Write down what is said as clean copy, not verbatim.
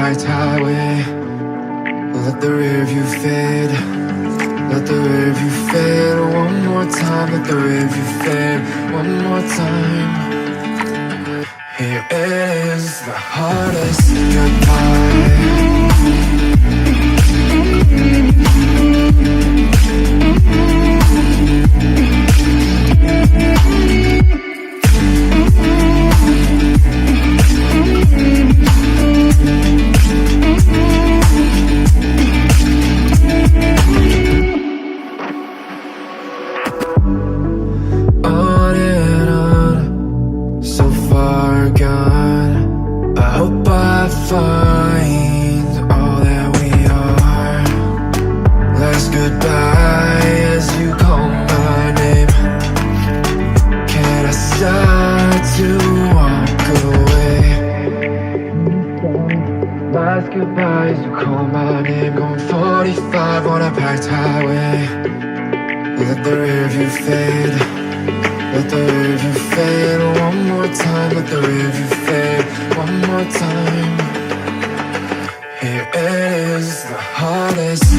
packed highway. Let the rear view fade. Let the rear view fade. One more time, let the rear view fade. One more time. Here is the hardest goodbye. Find all that we are. Last goodbye as you call my name. Can I start to walk away? Last goodbye as you call my name. Going 45 on a packed highway. Let the rear view fade. Let the rear view fade. One more time, let the rear view fade. One more time. Here is the hardest